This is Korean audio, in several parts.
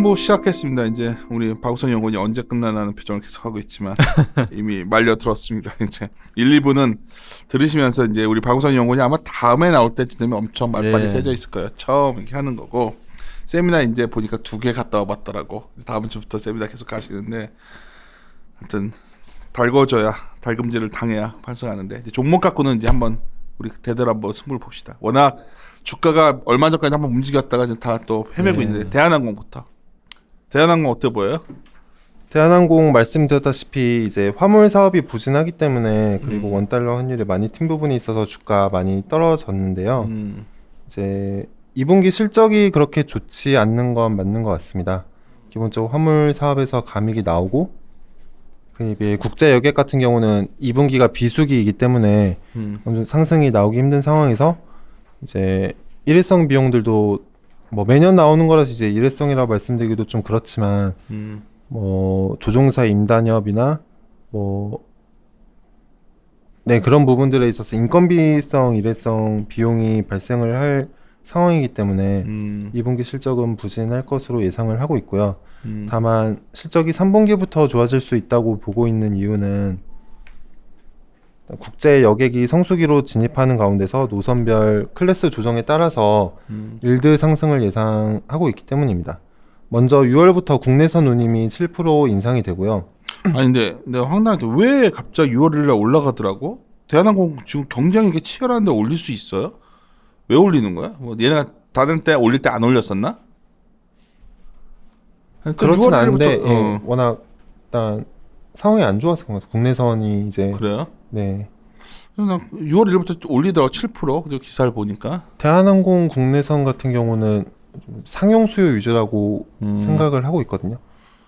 3부 시작했습니다. 이제 우리 박우선 연구원이 언제 끝나나는 표정을 계속하고 있지만 이미 말려들었습니다. 이제 1, 2부는 들으시면서 이제 우리 박우선 연구원이 아마 다음에 나올 때쯤 되면 엄청 말빨이 세져 있을 거예요. 처음 이렇게 하는 거고, 세미나 이제 보니까 2개 갔다 와봤더라고. 다음 주부터 세미나 계속 가시는데, 하여튼 달궈줘야, 달금질을 당해야 활성하는데, 이제 종목 갖고는 이제 한번 우리 제대로 한번 승부를 봅시다. 워낙 주가가 얼마 전까지 한번 움직였다가 다 또 헤매고 있는데, 대한항공부터. 대한항공 어때 보여요? 대한항공 말씀드렸다시피 이제 화물 사업이 부진하기 때문에, 그리고 원달러 환율이 많이 튄 부분이 있어서 주가 많이 떨어졌는데요. 이제 2분기 실적이 그렇게 좋지 않는 건 맞는 것 같습니다. 기본적으로 화물 사업에서 감익이 나오고, 그에 비해 국제 여객 같은 경우는 2분기가 비수기이기 때문에 엄청 상승이 나오기 힘든 상황에서 이제 일회성 비용들도 뭐 매년 나오는 거라서 이제 일회성이라고 말씀드리기도 좀 그렇지만, 뭐 조종사 임단협이나 뭐 그런 부분들에 있어서 인건비성 일회성 비용이 발생을 할 상황이기 때문에 2분기 실적은 부진할 것으로 예상을 하고 있고요. 다만 실적이 3분기부터 좋아질 수 있다고 보고 있는 이유는 국제 여객이 성수기로 진입하는 가운데서 노선별 클래스 조정에 따라서 일드 상승을 예상하고 있기 때문입니다. 먼저 6월부터 국내선 운임이 7% 인상이 되고요. 아니 근데 내가 황당한데 왜 갑자기 6월일날 올라가더라고? 대한항공 지금 경쟁이 이게 치열한데 올릴 수 있어요? 왜 올리는 거야? 뭐 얘네가 다른 때 올릴 때 안 올렸었나? 그렇진 않은데 워낙 일단 상황이 안 좋아서 그런 것 같아요. 국내선이 이제 그래요? 네. 6월 1일부터 올리더라고 7%. 그리고 기사를 보니까 대한항공 국내선 같은 경우는 좀 상용 수요 위주라고 생각을 하고 있거든요.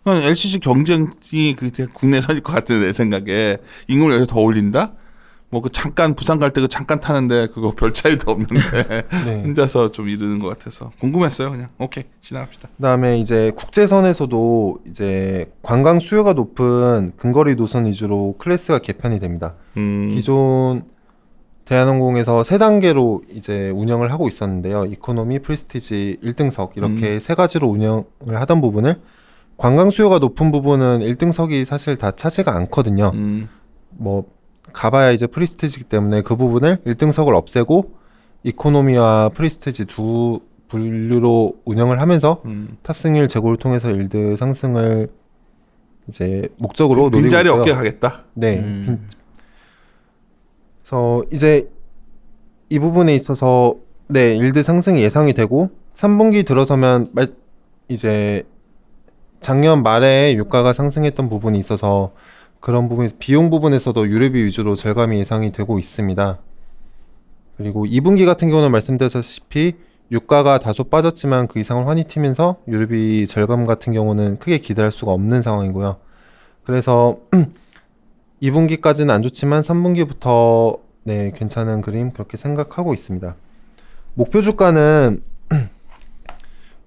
LCC 경쟁이 국내선일 것 같은데 내 생각에 임금을 여기서 더 올린다? 뭐 그 잠깐 부산 갈 때 그 잠깐 타는데 그거 별 차이도 없는데 네. 혼자서 좀 이르는 것 같아서 궁금했어요. 그냥 오케이 지나갑시다. 그다음에 이제 국제선에서도 이제 관광 수요가 높은 근거리 노선 위주로 클래스가 개편이 됩니다. 기존 대한항공에서 3단계로 이제 운영을 하고 있었는데요. 이코노미, 프레스티지, 1등석 이렇게 3가지로 운영을 하던 부분을, 관광 수요가 높은 부분은 1등석이 사실 다 차지가 않거든요. 뭐 가봐야 이제 프리스티지이기 때문에 그 부분을 1등석을 없애고 이코노미와 프리스티지 두 분류로 운영을 하면서 탑승률 제고를 통해서 일드 상승을 이제 목적으로 노리고 있고요. 빈자리 없게 가겠다. 네. 그래서 이제 이 부분에 있어서 일드 상승이 예상이 되고, 3분기 들어서면 이제 작년 말에 유가가 상승했던 부분이 있어서 그런 부분에서 비용 부분에서도 유류비 위주로 절감이 예상이 되고 있습니다. 그리고 2분기 같은 경우는 말씀드렸다시피 유가가 다소 빠졌지만 그 이상을 환히 튀면서 유류비 절감 같은 경우는 크게 기대할 수가 없는 상황이고요. 그래서 2분기까지는 안 좋지만 3분기부터 괜찮은 그림 그렇게 생각하고 있습니다. 목표 주가는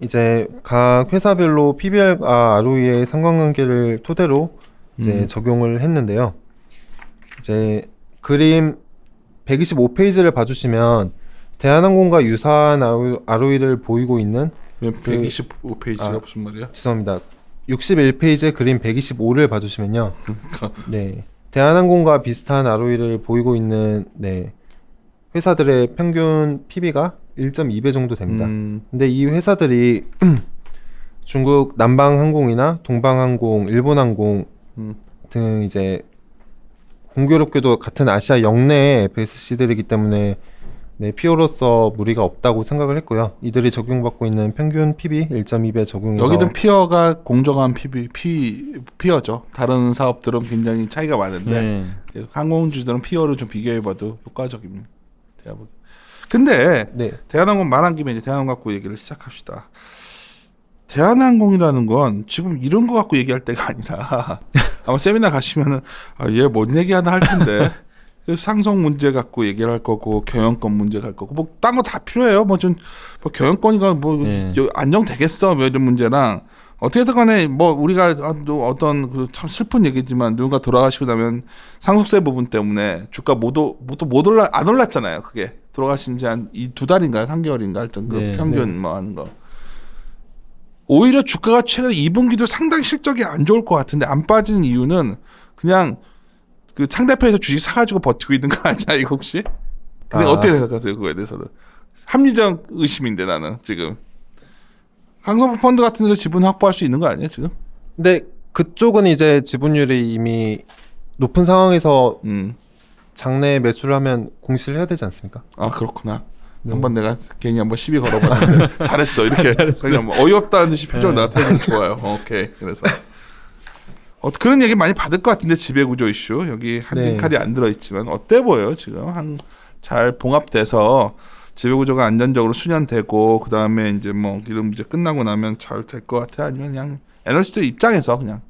이제 각 회사별로 PBR과 ROE의 상관관계를 토대로 이제 적용을 했는데요. 이제 그림 125페이지를 봐주시면 대한항공과 유사한 ROE를 보이고 있는 125페이지가 무슨 말이야? 죄송합니다. 61페이지 그림 125를 봐주시면요. 대한항공과 비슷한 ROE를 보이고 있는 회사들의 평균 PB가 1.2배 정도 됩니다. 근데 이 회사들이 중국 남방항공이나 동방항공, 일본항공 등 이제 공교롭게도 같은 아시아 역내의 FSC들이기 때문에 피어로서 무리가 없다고 생각을 했고요. 이들이 적용받고 있는 평균 PB 1.2배 적용해서, 여기는 피어가 공정한 피어죠. 다른 사업들은 굉장히 차이가 많은데 항공주들은 피어를 좀 비교해봐도 효과적입니다. 근데 대한항공 말한 김에 이제 대한항공 갖고 얘기를 시작합시다. 대한항공이라는 건 지금 이런 거 갖고 얘기할 때가 아니라 아마 세미나 가시면은 얘 뭔 얘기하나 할 텐데 그 상성 문제 갖고 얘기를 할 거고 경영권 문제 갈 거고 뭐 딴 거 다 필요해요. 뭐 경영권이가 안정되겠어 뭐 이런 문제랑 어떻게든 간에 뭐 우리가 어떤 그 참 슬픈 얘기지만 누군가 돌아가시고 나면 상속세 부분 때문에 주가 안 올랐잖아요. 그게 돌아가신 지 한 2달인가요? 3개월인가 하여튼 그 평균 뭐 하는 거. 오히려 주가가 최근 2분기도 상당히 실적이 안 좋을 것 같은데 안 빠지는 이유는 그냥 그 상대편에서 주식 사가지고 버티고 있는 거 아니야 이거 혹시? 근데 어떻게 생각하세요 그거에 대해서는? 합리적 의심인데 나는 지금 강성부 펀드 같은 데서 지분 확보할 수 있는 거 아니야 지금? 근데 그쪽은 이제 지분율이 이미 높은 상황에서 장내 매수를 하면 공시를 해야 되지 않습니까? 아 그렇구나. 한번 내가 괜히 한번 시비 걸어봤는데 잘했어 이렇게 그냥 뭐 어이없다는 듯이 표정 나타내는 게 좋아요. 오케이. 그래서 그런 얘기 많이 받을 것 같은데 지배구조 이슈 여기 한진칼이 안 들어있지만 어때 보여요 지금 잘 봉합돼서 지배구조가 안전적으로 수년되고 그 다음에 이제 뭐 이런 문제 끝나고 나면 잘 될 것 같아 아니면 그냥 애널리스트 입장에서 그냥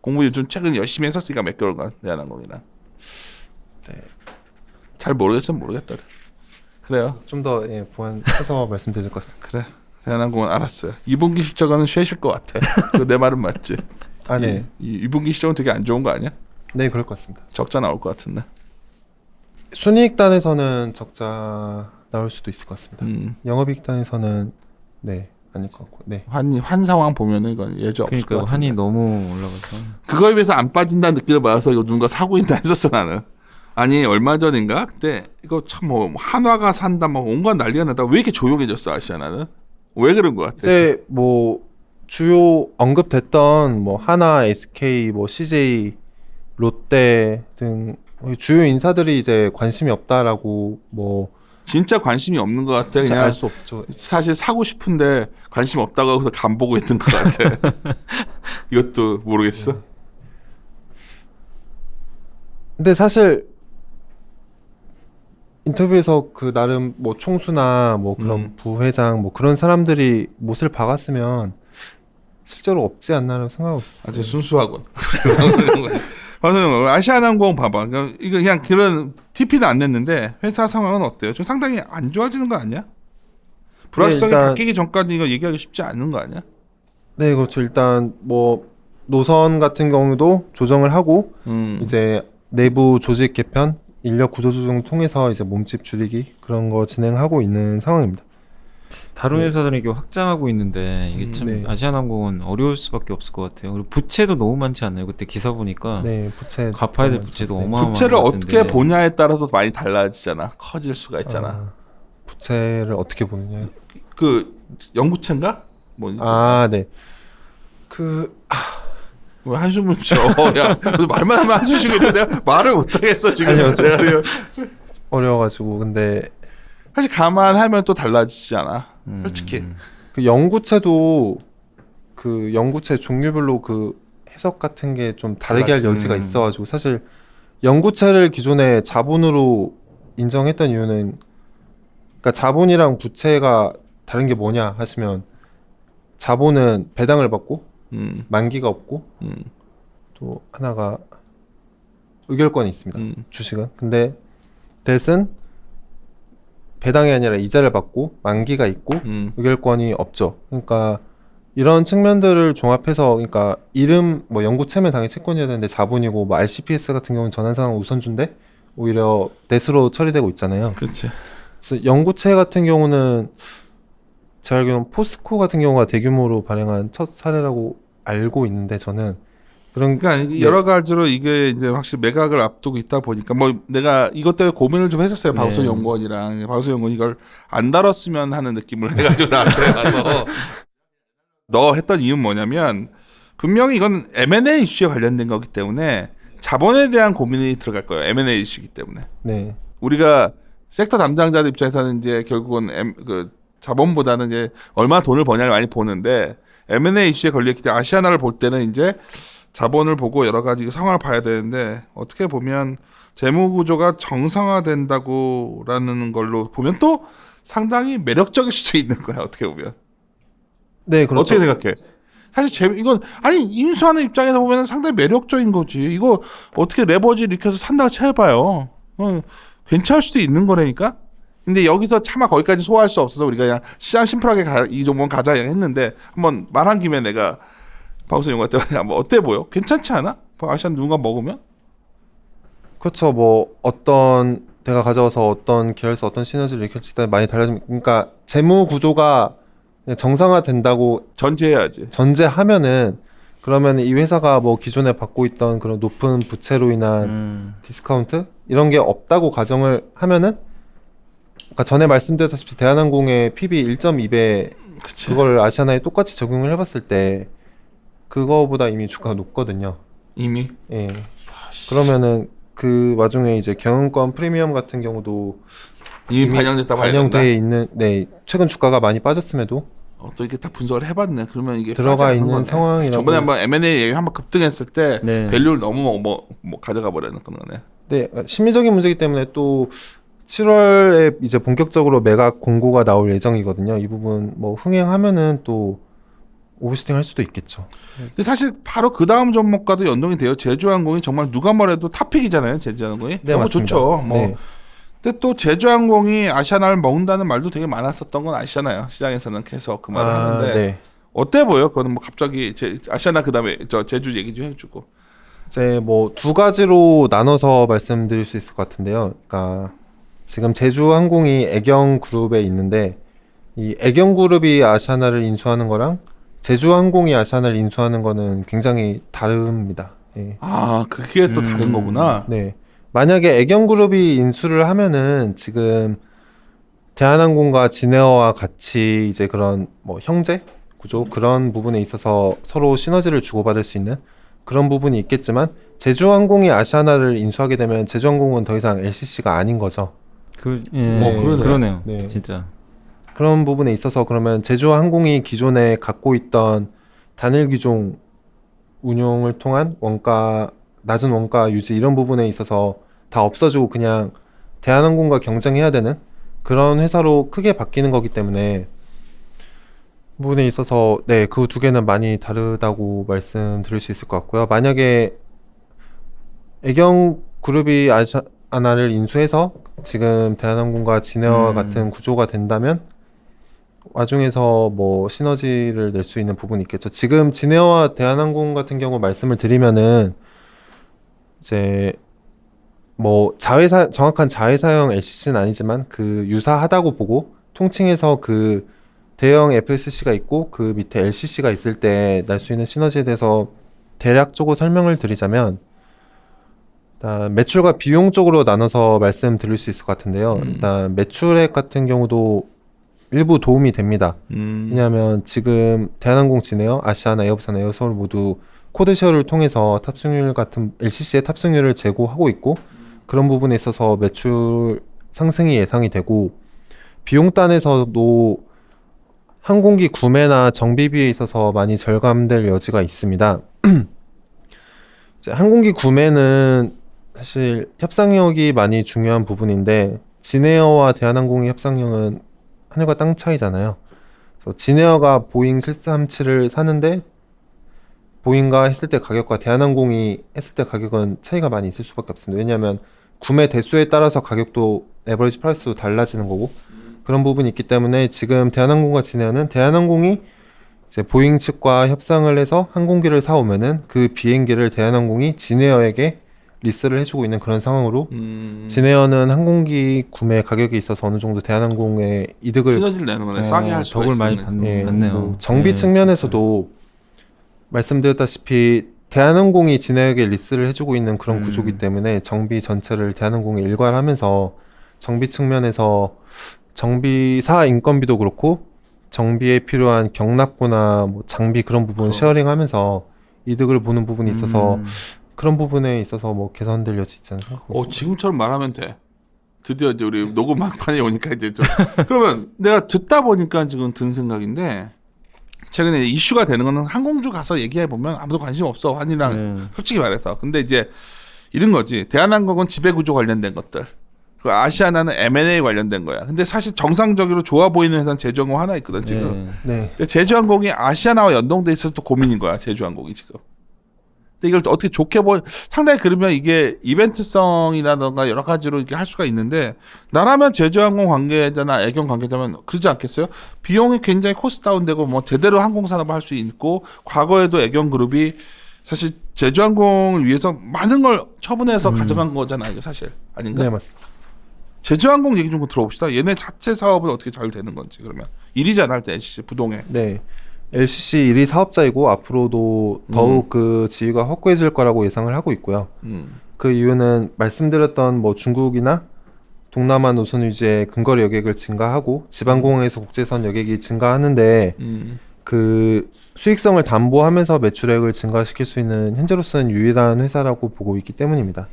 공부 요즘 최근 열심히 했었으니까 몇 개월간 대한항공이랑 잘 모르겠다. 그래요. 좀 더 보완해서 말씀드릴 것 같습니다. 그래. 대한항공은 알았어요. 2분기 실적은 쇠실 것 같아. 내 말은 맞지? 아, 네. 2분기 실적은 되게 안 좋은 거 아니야? 네, 그럴 것 같습니다. 적자 나올 것 같은데. 순이익단에서는 적자 나올 수도 있을 것 같습니다. 영업이익단에서는 네, 아닐 것 같고. 네. 환 상황 보면은 이건 예전 없을 것 그러니까 같은데. 환이 너무 올라가서 그거에 비해서 안 빠진다는 느낌을 받아서 이거 누군가 사고 있다 했었어 나는. 아니 얼마 전인가 그때 이거 참 뭐 한화가 산다 막 온갖 난리가 났다. 왜 이렇게 조용해졌어 아시아나는? 왜 그런 것 같아? 이제 뭐 주요 언급됐던 뭐 하나, SK, 뭐 CJ, 롯데 등 주요 인사들이 이제 관심이 없다라고 뭐 진짜 관심이 없는 것 같아. 그냥 알 수 없죠. 사실 사고 싶은데 관심 없다고 하고서 간 보고 있는 것 같아. 이것도 모르겠어. 근데 사실 인터뷰에서 그 나름 뭐 총수나 뭐 그런 부회장 뭐 그런 사람들이 못을 박았으면 실제로 없지 않나라고 생각하고 있습니다. 아주 순수하군. 방금 아시아나항공 봐봐. 이거 그냥 그런 TP는 안 냈는데 회사 상황은 어때요? 좀 상당히 안 좋아지는 거 아니야? 불확실성이 일단 바뀌기 전까지 이거 얘기하기 쉽지 않은 거 아니야? 네, 그렇죠. 일단 뭐 노선 같은 경우도 조정을 하고 이제 내부 조직 개편, 인력 구조 조정 통해서 이제 몸집 줄이기 그런 거 진행하고 있는 상황입니다. 다른 회사들은 이게 확장하고 있는데 이게 참 네. 아시아나항공은 어려울 수밖에 없을 것 같아요. 그리고 부채도 너무 많지 않나요? 그때 기사 보니까 네, 부채 갚아야 될 너무 부채도 많죠. 네. 어마어마한 부채를 것 어떻게 같은데. 보냐에 따라서 많이 달라지잖아. 커질 수가 있잖아. 아, 부채를 어떻게 보느냐. 그 영구채인가? 뭐지? 네. 그 왜 한숨을 쉬어? 야, 너 말만 하면 한숨 쉬고 있는데 내가 말을 못하겠어 지금. 아니요, 내가 그냥 어려워가지고 근데 사실 감안하면 또 달라지지 않아. 솔직히. 그 영구채도 그 영구채 종류별로 그 해석 같은 게 좀 다르게 할 여지가 있어가지고 사실 영구채를 기존에 자본으로 인정했던 이유는 그러니까 자본이랑 부채가 다른 게 뭐냐 하시면 자본은 배당을 받고 만기가 없고 또 하나가 의결권이 있습니다. 주식은. 근데 뎃은 배당이 아니라 이자를 받고 만기가 있고 의결권이 없죠. 그러니까 이런 측면들을 종합해서 그러니까 이름 뭐 영구채면 당연히 채권이어야 되는데 자본이고 뭐 RCPS 같은 경우는 전환상환 우선주인데 오히려 뎃으로 처리되고 있잖아요. 그렇지. 그래서 영구채 같은 경우는 제가 알기로는 포스코 같은 경우가 대규모로 발행한 첫 사례라고 알고 있는데 저는 그런 그러니까 여러 가지로 이게 이제 확실히 매각을 앞두고 있다 보니까 뭐 내가 이것 때문에 고민을 좀 했었어요. 박수 연구원이랑 박수 연구원 이걸 안 다뤘으면 하는 느낌을 해가지고 나한테 와서 너 했던 이유는 뭐냐면 분명히 이건 M&A 이슈에 관련된 거기 때문에 자본에 대한 고민이 들어갈 거예요. M&A 이슈이기 때문에. 네. 우리가 섹터 담당자들 입장에서는 이제 결국은 그 자본보다는 이제 얼마나 돈을 버냐를 많이 보는데 M&A 이슈에 걸렸기 때문에 아시아나를 볼 때는 이제 자본을 보고 여러 가지 상황을 봐야 되는데 어떻게 보면 재무 구조가 정상화된다고라는 걸로 보면 또 상당히 매력적일 수도 있는 거야. 어떻게 보면. 네, 그렇죠. 어떻게 생각해? 사실 이건 아니 인수하는 입장에서 보면 상당히 매력적인 거지. 이거 어떻게 레버지 이렇게 해서 산다고 쳐봐요. 괜찮을 수도 있는 거라니까. 근데 여기서 차마 거기까지 소화할 수 없어서 우리가 그냥 시장 심플하게 이 종목은 가자 했는데 한번 말한 김에 내가 박수 연구할 때 한번 어때 보여? 괜찮지 않아? 아시안 누군가 먹으면? 그렇죠. 뭐 어떤 내가 가져와서 어떤 계열사 어떤 시너지를 일으킬지 따라 많이 달라집니다. 그러니까 재무 구조가 그냥 정상화된다고 전제해야지. 전제하면은 그러면 이 회사가 뭐 기존에 받고 있던 그런 높은 부채로 인한 디스카운트 이런 게 없다고 가정을 하면은 아까 전에 말씀드렸다시피 대한항공의 PB 1.2배 그치. 그걸 아시아나에 똑같이 적용을 해봤을 때 그거보다 이미 주가가 높거든요. 이미. 예. 그러면은 그 와중에 이제 경영권 프리미엄 같은 경우도 이미 반영됐다 봐야 된다. 반영돼 있는 네 최근 주가가 많이 빠졌음에도 또 이렇게 딱 분석을 해봤네. 그러면 이게 들어가 빠지지 않는 있는 거네. 상황이라고. 저번에 한번 M&A 얘기 한번 급등했을 때 네. 밸류를 너무 뭐 가져가 버리는 그런 거네. 네, 심리적인 문제이기 때문에 또 7월에 이제 본격적으로 매각 공고가 나올 예정이거든요. 이 부분 뭐 흥행하면은 또 오버슈팅 할 수도 있겠죠. 근데 사실 바로 그 다음 종목과도 연동이 돼요. 제주항공이 정말 누가 뭐래도 탑픽이잖아요. 제주항공이 네, 너무 맞습니다. 좋죠. 뭐 네. 근데 또 제주항공이 아시아나를 먹는다는 말도 되게 많았었던 건 아시잖아요. 시장에서는 계속 그 말을 하는데 네. 어때 보여? 그거는 뭐 갑자기 아시아나 그다음에 저 제주 얘기 좀 해주고. 이제 뭐 두 가지로 나눠서 말씀드릴 수 있을 것 같은데요. 그러니까 지금 제주항공이 애경그룹에 있는데 이 애경그룹이 아시아나를 인수하는 거랑 제주항공이 아시아나를 인수하는 거는 굉장히 다릅니다. 예. 아 그게 또 다른 거구나. 네. 만약에 애경그룹이 인수를 하면은 지금 대한항공과 진에어와 같이 이제 그런 뭐 형제 구조 그런 부분에 있어서 서로 시너지를 주고받을 수 있는 그런 부분이 있겠지만 제주항공이 아시아나를 인수하게 되면 제주항공은 더 이상 LCC가 아닌 거죠. 그러네. 그러네요. 네. 진짜. 그런 부분에 있어서 그러면 제주항공이 기존에 갖고 있던 단일 기종 운용을 통한 원가 낮은 원가 유지 이런 부분에 있어서 다 없어지고 그냥 대한항공과 경쟁해야 되는 그런 회사로 크게 바뀌는 거기 때문에 부분에 있어서 네, 그 두 개는 많이 다르다고 말씀드릴 수 있을 것 같고요. 만약에 애경그룹이 아시아나를 인수해서 지금 대한항공과 진에어와 같은 구조가 된다면 와중에서 뭐 시너지를 낼 수 있는 부분이 있겠죠. 지금 진에어와 대한항공 같은 경우 말씀을 드리면은 이제 뭐 정확한 자회사형 LCC는 아니지만 그 유사하다고 보고 통칭해서 그 대형 FSC가 있고 그 밑에 LCC가 있을 때 날 수 있는 시너지에 대해서 대략적으로 설명을 드리자면 일단 매출과 비용 쪽으로 나눠서 말씀드릴 수 있을 것 같은데요. 일단 매출액 같은 경우도 일부 도움이 됩니다. 왜냐하면 지금 대한항공 진에어, 아시아나, 에어부산, 에어서울 모두 코드쉐어를 통해서 탑승률 같은 LCC의 탑승률을 제고하고 있고 그런 부분에 있어서 매출 상승이 예상이 되고 비용단에서도 항공기 구매나 정비비에 있어서 많이 절감될 여지가 있습니다. 이제 항공기 구매는 사실 협상력이 많이 중요한 부분인데 진에어와 대한항공의 협상력은 하늘과 땅 차이잖아요. 그래서 진에어가 보잉 737을 사는데 보잉과 했을 때 가격과 대한항공이 했을 때 가격은 차이가 많이 있을 수밖에 없습니다. 왜냐하면 구매 대수에 따라서 가격도 에버리지 프라이스도 달라지는 거고 그런 부분이 있기 때문에 지금 대한항공과 진에어는 대한항공이 이제 보잉 측과 협상을 해서 항공기를 사오면은 그 비행기를 대한항공이 진에어에게 리스를 해주고 있는 그런 상황으로 진에어는 항공기 구매 가격에 있어서 어느 정도 대한항공의 이득을 시너지를 내는 거네. 싸게 할 수가 덕을 많이 있는. 예, 받네요. 뭐 정비 측면에서도 말씀드렸다시피 대한항공이 진에어에게 리스를 해주고 있는 그런 구조기 때문에 정비 전체를 대한항공에 일괄하면서 정비 측면에서 정비사 인건비도 그렇고 정비에 필요한 경납고나 뭐 장비 그런 부분 쉐어링하면서 이득을 보는 부분이 있어서 그런 부분에 있어서 뭐 개선될 여지 있지 않을까? 지금처럼 말하면 돼. 드디어 이제 우리 녹음 막판에 오니까 이제 좀 그러면 내가 듣다 보니까 지금 든 생각인데 최근에 이슈가 되는 거는 항공주 가서 얘기해 보면 아무도 관심 없어 환이랑 솔직히 말해서. 근데 이제 이런 거지. 대한항공은 지배구조 관련된 것들. 그리고 아시아나는 M&A 관련된 거야. 근데 사실 정상적으로 좋아 보이는 회사는 제주항공 하나 있거든 지금. 네. 근데 제주항공이 아시아나와 연동돼 있어서 또 고민인 거야 제주항공이 지금. 근데 이걸 어떻게 좋게 상당히 그러면 이게 이벤트성이라던가 여러 가지로 이렇게 할 수가 있는데 나라면 제주항공 관계자나 애경 관계자면 그러지 않겠어요? 비용이 굉장히 코스트 다운되고 뭐 제대로 항공산업을 할 수 있고 과거에도 애경그룹이 사실 제주항공을 위해서 많은 걸 처분해서 가져간 거잖아 이게 사실 아닌가? 네, 맞습니다. 제주항공 얘기 좀 들어봅시다. 얘네 자체 사업은 어떻게 잘 되는 건지. 그러면 1위잖아 할 때 LCC 부동에. 네. LCC 1위 사업자이고 앞으로도 더욱 그 지위가 확고해질 거라고 예상을 하고 있고요. 그 이유는 말씀드렸던 뭐 중국이나 동남아 노선 위주의 근거리 여객을 증가하고 지방공항에서 국제선 여객이 증가하는데 그 수익성을 담보하면서 매출액을 증가시킬 수 있는 현재로서는 유일한 회사라고 보고 있기 때문입니다.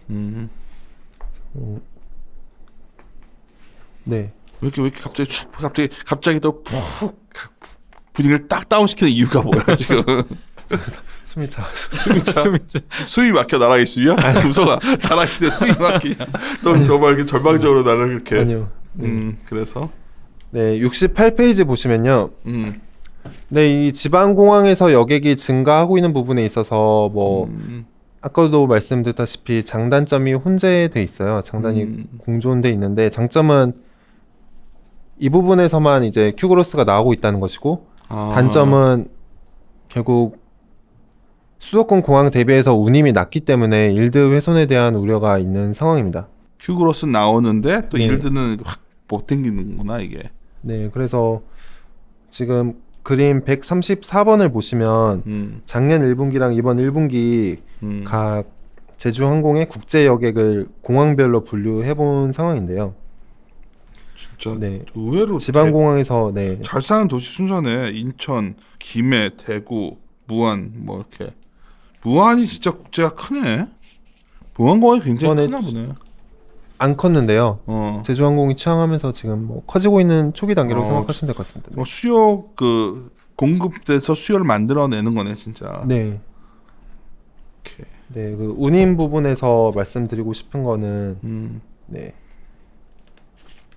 네. 왜 이렇게 갑자기 또 푹 분위기를 딱 다운시키는 이유가 뭐야 지금? 숨이 차. 수위 막혀 나라 있으면 무서워. 나라 있으면 수위 막히냐? 너 정말 이렇게 절망적으로 나를 이렇게. 아니요. 그래서 네, 68페이지 보시면요. 네, 이 지방공항에서 여객이 증가하고 있는 부분에 있어서 뭐 아까도 말씀드렸다시피 장단점이 혼재돼 있어요. 장단이 공존돼 있는데 장점은 이 부분에서만 이제 큐그로스가 나오고 있다는 것이고 단점은 결국 수도권 공항 대비해서 운임이 낮기 때문에 일드 훼손에 대한 우려가 있는 상황입니다. 큐그로스 나오는데 또 네. 일드는 확 못 땡기는구나 이게. 네, 그래서 지금 그림 134번을 보시면 작년 1분기랑 이번 1분기 각 제주항공의 국제 여객을 공항별로 분류해 본 상황인데요. 진짜 네. 의외로 지방공항에서 네. 잘 사는 도시 순서네. 인천, 김해, 대구, 무안 뭐 이렇게. 무안이 진짜 국제가 크네. 무안공항이 굉장히 크나 보네. 안 컸는데요. 제주항공이 취항하면서 지금 뭐 커지고 있는 초기 단계라고 생각하시면 될 것 같습니다. 뭐 수요 그 공급돼서 수요를 만들어내는 거네 진짜. 네. 오케이. 네, 그 운임 부분에서 말씀드리고 싶은 거는 네.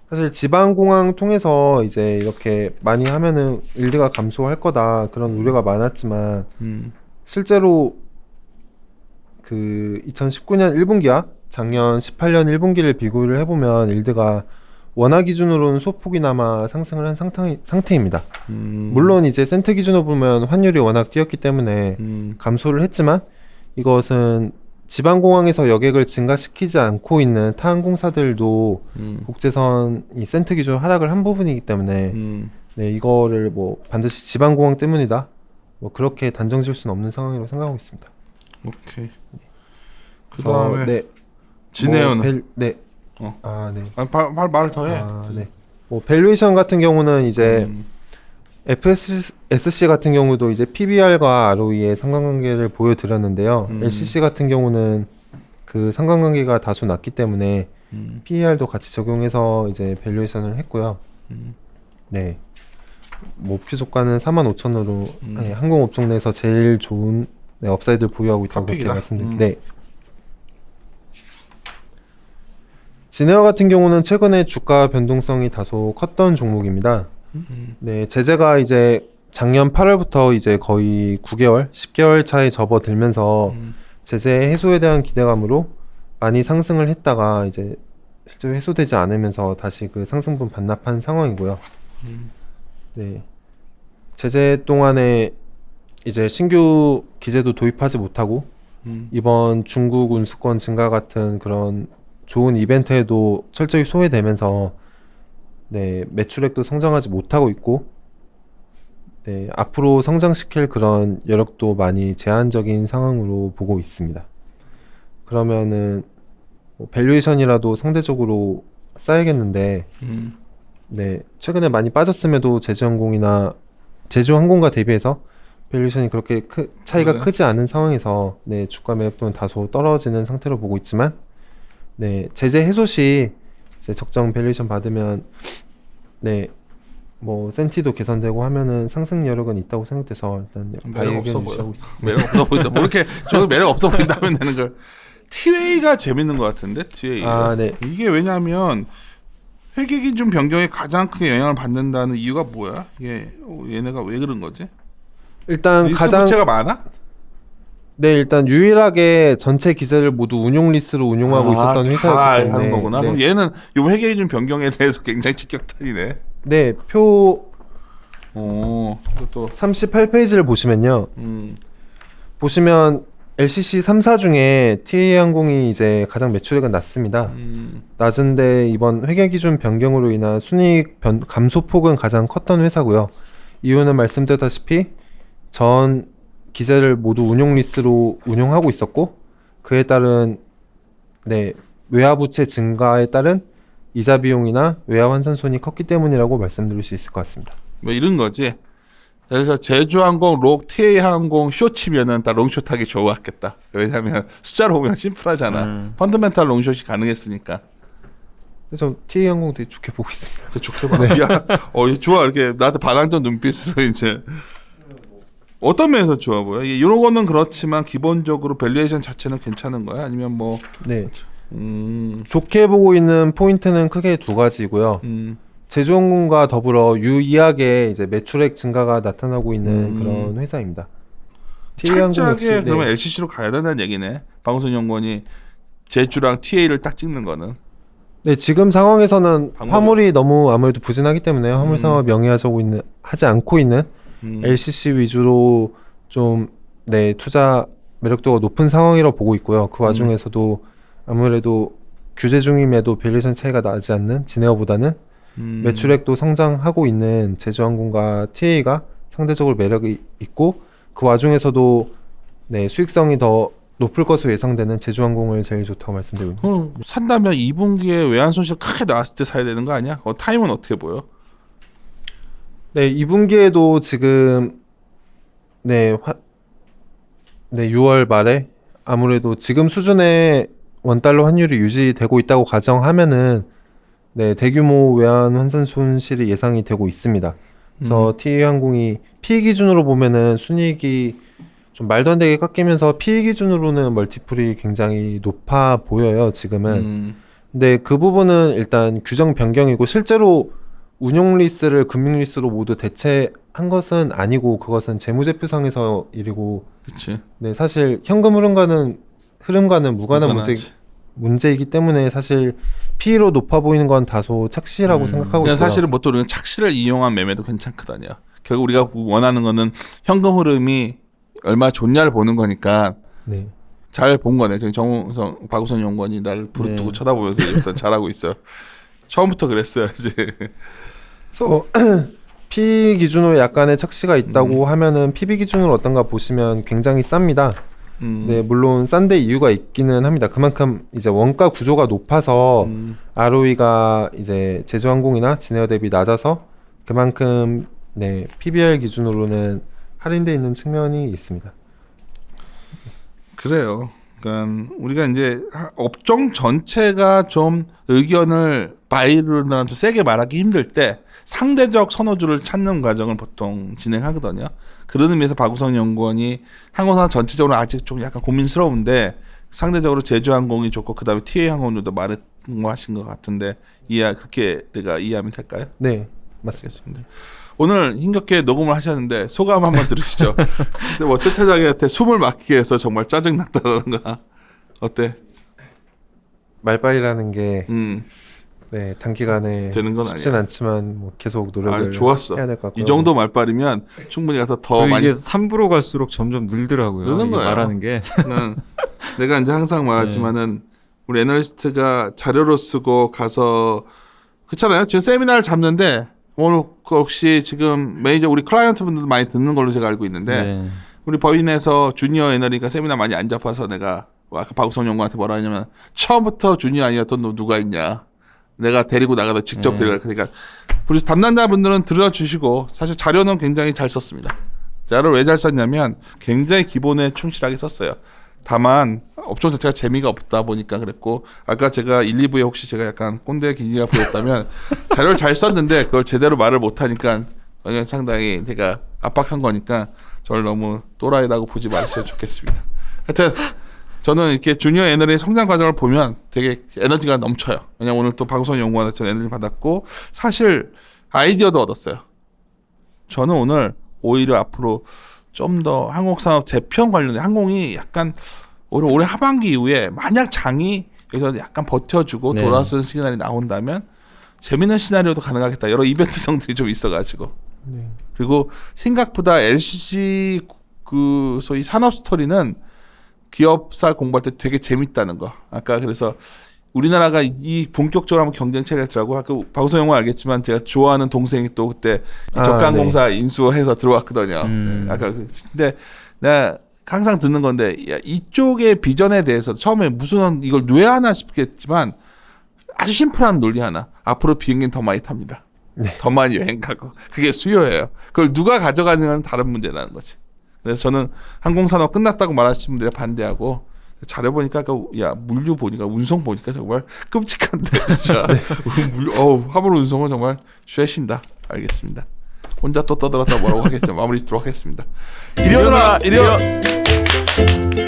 사실 지방공항 통해서 이제 이렇게 많이 하면은 일드가 감소할 거다 그런 우려가 많았지만 실제로 그 2019년 1분기와 작년 18년 1분기를 비교를 해보면 일드가 원화 기준으로는 소폭이나마 상승을 한 상태입니다. 물론 이제 센트 기준으로 보면 환율이 워낙 뛰었기 때문에 감소를 했지만 이것은 지방공항에서 여객을 증가시키지 않고 있는 타 항공사들도 국제선이 센트 기준 하락을 한 부분이기 때문에 네, 이거를 뭐 반드시 지방공항 때문이다 뭐 그렇게 단정 지을 수는 없는 상황이라고 생각하고 있습니다. 오케이. 그다음에 네. 진에어는 네. 어. 아, 네. 말을 더 해. 아, 네. 뭐 밸류에이션 같은 경우는 이제 FSC 같은 경우도 이제 PBR과 ROE의 상관관계를 보여드렸는데요. LCC 같은 경우는 그 상관관계가 다소 낮기 때문에 PER도 같이 적용해서 이제 밸류에이션을 했고요. 네. 목표 주가는 45,000으로 네, 항공업종 내에서 제일 좋은 네, 업사이드를 보유하고 있다고 그렇게 말씀드립니다. 네. 진에어 같은 경우는 최근에 주가 변동성이 다소 컸던 종목입니다. 네, 제재가 이제 작년 8월부터 이제 거의 9개월, 10개월 차에 접어들면서 제재 해소에 대한 기대감으로 많이 상승을 했다가 이제 실제로 해소되지 않으면서 다시 그 상승분 반납한 상황이고요. 네, 제재 동안에 이제 신규 기재도 도입하지 못하고 이번 중국 운수권 증가 같은 그런 좋은 이벤트에도 철저히 소외되면서 네, 매출액도 성장하지 못하고 있고 네, 앞으로 성장시킬 그런 여력도 많이 제한적인 상황으로 보고 있습니다. 그러면은 뭐 밸류에이션이라도 상대적으로 쌓여야겠는데 네, 최근에 많이 빠졌음에도 제주항공과 대비해서 밸류에이션이 그렇게 차이가 크지 않은 상황에서 네, 주가 매력도는 다소 떨어지는 상태로 보고 있지만 네, 제재 해소 시 이제 적정 밸류에이션 받으면 네, 뭐 센티도 개선되고 하면은 상승 여력은 있다고 생각돼서 일단 매력 없어 보여. 매력 없어 보인다. 뭐 이렇게 저는 매력 없어 보인다 하면 되는 걸. 티웨이가 재밌는 것 같은데 티웨이. 아, 네. 이게 왜냐하면 회계 기준 변경에 가장 크게 영향을 받는다는 이유가 뭐야? 이게 얘네가 왜 그런 거지? 일단 리스 가장 부채가 많아? 네, 일단 유일하게 전체 기재를 모두 운용 리스로 운용하고 있었던 회사였기 때문에 하는 거구나. 네. 그럼 얘는 요 회계 기준 변경에 대해서 굉장히 직격탄이네. 네, 표 이것도 38페이지를 보시면요. 보시면 LCC 3사 중에 TA 항공이 이제 가장 매출액은 낮습니다. 낮은데 이번 회계 기준 변경으로 인한 순이익 감소폭은 가장 컸던 회사고요. 이유는 말씀드렸다시피 전 기재를 모두 운용 리스로 운용하고 있었고 그에 따른 외화 부채 증가에 따른 이자 비용이나 외화 환산 손이 컸기 때문이라고 말씀드릴 수 있을 것 같습니다. 뭐 이런 거지. 그래서 제주항공, 록, TA항공 쇼 치면은 다 롱숏 하기 좋았겠다. 왜냐하면 숫자로 보면 심플하잖아. 펀더멘탈 롱숏이 가능했으니까. 그래서 TA 항공 되게 좋게 보고 있습니다. 그 좋게 봐. 야, 좋아. 이렇게 나한테 반항전 눈빛으로 이제. 어떤 면에서 좋아 보여? 이런 거는 그렇지만 기본적으로 밸류에이션 자체는 괜찮은 거야? 아니면 뭐? 네. 좋게 보고 있는 포인트는 크게 두 가지고요. 제주항공과 더불어 유의하게 이제 매출액 증가가 나타나고 있는 그런 회사입니다. 철저하게 그러면 LCC로 가야 된다는 얘기네. 방송연구원이 제주랑 TA를 딱 찍는 거는. 네, 지금 상황에서는 화물이 너무 아무래도 부진하기 때문에 화물 상업 하지 않고 있는 LCC 위주로 좀 투자 매력도가 높은 상황이라고 보고 있고요. 그 와중에서도 아무래도 규제 중임에도 밸류에이션 차이가 나지 않는 진에어보다는 매출액도 성장하고 있는 제주항공과 TA가 상대적으로 매력이 있고 그 와중에서도 수익성이 더 높을 것으로 예상되는 제주항공을 제일 좋다고 말씀드리고 있습니다. 산다면 2분기에 외환 손실 크게 나왔을 때 사야 되는 거 아니야? 타임은 어떻게 보여? 네, 2분기에도 지금 6월 말에 아무래도 지금 수준의 원달러 환율이 유지되고 있다고 가정하면은 대규모 외환 환산 손실이 예상이 되고 있습니다. 그래서 TA항공이 PE 기준으로 보면은 순이익이 좀 말도 안 되게 깎이면서 PE 기준으로는 멀티플이 굉장히 높아 보여요, 지금은. 근데 그 부분은 일단 규정 변경이고 실제로 운용 리스를 금융 리스로 모두 대체한 것은 아니고 그것은 재무제표상에서 일이고 그치. 사실 현금 흐름과는 무관한 문제이기 때문에 사실 PE로 높아 보이는 건 다소 착시라고 생각하고 있고요. 사실은 보통 우리는 착시를 이용한 매매도 괜찮거든요. 결국 우리가 원하는 거는 현금 흐름이 얼마 좋냐를 보는 거니까 잘 본 거네. 지금 정우성 박우선 연구원이 나를 부르뜨고 쳐다보면서 일단 잘하고 있어요. 처음부터 그랬어야지. 그래서 PE 기준으로 약간의 착시가 있다고 하면은 PB 기준으로 어떤가 보시면 굉장히 쌉니다. 물론 싼데 이유가 있기는 합니다. 그만큼 이제 원가 구조가 높아서 ROE가 이제 제주항공이나 진에어 대비 낮아서 그만큼 PBR 기준으로는 할인돼 있는 측면이 있습니다. 그래요. 그러니까 우리가 이제 업종 전체가 좀 의견을 바이럴한테 세게 말하기 힘들 때 상대적 선호주를 찾는 과정을 보통 진행하거든요. 그런 의미에서 박우성 연구원이 항공사 전체적으로 아직 좀 약간 고민스러운데 상대적으로 제주항공이 좋고 그다음에 TA항공도 말씀하신 것 같은데 그렇게 내가 이해하면 될까요? 네, 맞습니다. 오늘 힘겹게 녹음을 하셨는데 소감 한번 들으시죠. 뭐 세태장한테 숨을 막히게 해서 정말 짜증났다던가 어때? 말빨이라는 게 단기간에 되는 건 쉽진 아니야. 않지만 뭐 계속 노력을 좋았어. 해야 될 것 같고요. 이 정도 말빨이면 충분히 가서 더 많이 이게 3부로 갈수록 점점 늘더라고요. 느는 거예요. 말하는 게. 내가 이제 항상 말하지만은 우리 애널리스트가 자료로 쓰고 가서 그렇잖아요. 지금 세미나를 잡는데 오늘 혹시 지금 매니저 우리 클라이언트 분들도 많이 듣는 걸로 제가 알고 있는데 우리 법인에서 주니어 애널리가 세미나 많이 안 잡아서 내가 아까 박우성 연구한테 뭐라 하냐면 처음부터 주니어 아니었던 너 누가 있냐. 내가 데리고 나가다 직접 데려가. 그러니까 우리 담당자분들은 들어주시고 사실 자료는 굉장히 잘 썼습니다. 자료를 왜 잘 썼냐면 굉장히 기본에 충실하게 썼어요. 다만 업종 자체가 재미가 없다 보니까 그랬고 아까 제가 1, 2부에 혹시 제가 약간 꼰대 기니가 보였다면 자료를 잘 썼는데 그걸 제대로 말을 못하니까 상당히 제가 압박한 거니까 저를 너무 또라이라고 보지 마셨으면 좋겠습니다. 하여튼 저는 이렇게 주니어 애널의 성장 과정을 보면 되게 에너지가 넘쳐요. 왜냐면 오늘 또 박우선 연구원한테 에너지 받았고 사실 아이디어도 얻었어요. 저는 오늘 오히려 앞으로 좀 더 항공산업 재편 관련된 항공이 약간 올해 하반기 이후에 만약 장이 여기서 약간 버텨주고 돌아서는 시그널이 나온다면 재밌는 시나리오도 가능하겠다. 여러 이벤트성들이 좀 있어가지고 그리고 생각보다 LCC 그 소위 산업 스토리는 기업사 공부할 때 되게 재밌다는 거. 아까 그래서 우리나라가 이 본격적으로 한번 경쟁 체계더라고. 아까 박우성 영화 알겠지만 제가 좋아하는 동생이 또 그때 이 적강공사 인수해서 들어왔거든요. 아까 근데 내가 항상 듣는 건데 야, 이쪽의 비전에 대해서 처음에 무슨 이걸 왜 하나 싶겠지만 아주 심플한 논리 하나. 앞으로 비행기는 더 많이 탑니다. 더 많이 여행 가고 그게 수요예요. 그걸 누가 가져가느냐는 다른 문제라는 거지. 그래서 저는 항공산업 끝났다고 말하시는 분들이 반대하고 잘해보니까 야 물류 보니까 운송 보니까 정말 끔찍한데 진짜 화물 운송은 정말 쉐신다. 알겠습니다. 혼자 또 떠들었다 뭐라고 하겠죠. 마무리 짓도록 하겠습니다. 이리 오너라 이리 오.